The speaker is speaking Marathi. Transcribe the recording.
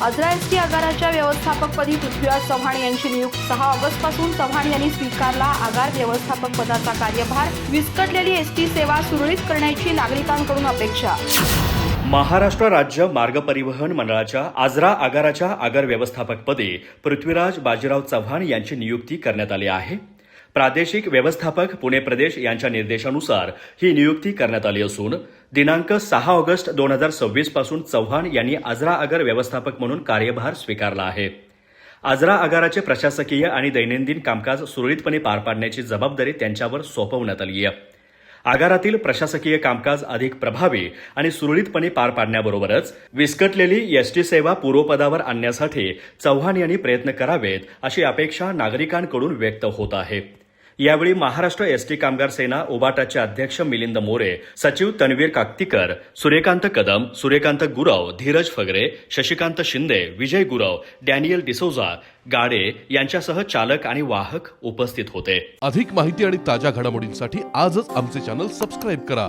आजरा एसटी आगाराच्या व्यवस्थापकपदी पृथ्वीराज चव्हाण यांची नियुक्ती 6 ऑगस्टपासून चव्हाण यांनी स्वीकारला आगार व्यवस्थापक पदाचा कार्यभार। विस्कटलेली एसटी सेवा सुरळीत करण्याची नागरिकांकडून अपेक्षा। महाराष्ट्र राज्य मार्ग परिवहन मंडळाच्या आजरा आगाराच्या आगार व्यवस्थापकपदी पृथ्वीराज बाजीराव चव्हाण यांची नियुक्ती करण्यात आली आहे। प्रादेशिक व्यवस्थापक पुणे प्रदेश यांच्या निर्देशानुसार ही नियुक्ती करण्यात आली असून दिनांक 6 ऑगस्ट 2026 पासून चव्हाण यांनी आजरा आगार व्यवस्थापक म्हणून कार्यभार स्वीकारला आहे। आजरा आगाराचे प्रशासकीय आणि दैनंदिन कामकाज सुरळीतपणे पार पाडण्याची जबाबदारी त्यांच्यावर सोपवण्यात आली आहे। आगारातील प्रशासकीय कामकाज अधिक प्रभावी आणि सुरळीतपणे पार पाडण्याबरोबरच विस्कटलेली एसटी सेवा पूर्वपदावर आणण्यासाठी चव्हाण यांनी प्रयत्न करावेत अशी अपेक्षा नागरिकांकडून व्यक्त होत आहे। यावेळी महाराष्ट्र एसटी कामगार सेना उबाटाचे अध्यक्ष मिलिंद मोरे, सचिव तन्वीर काकतीकर, सूर्यकांत कदम, सूर्यकांत गुरव, धीरज फगरे, शशिकांत शिंदे, विजय गुरव, डॅनियल डिसोजा, गाडे यांच्यासह चालक आणि वाहक उपस्थित होते। अधिक माहिती आणि ताज्या घडामोडींसाठी आजच आमचे चॅनल सबस्क्राइब करा।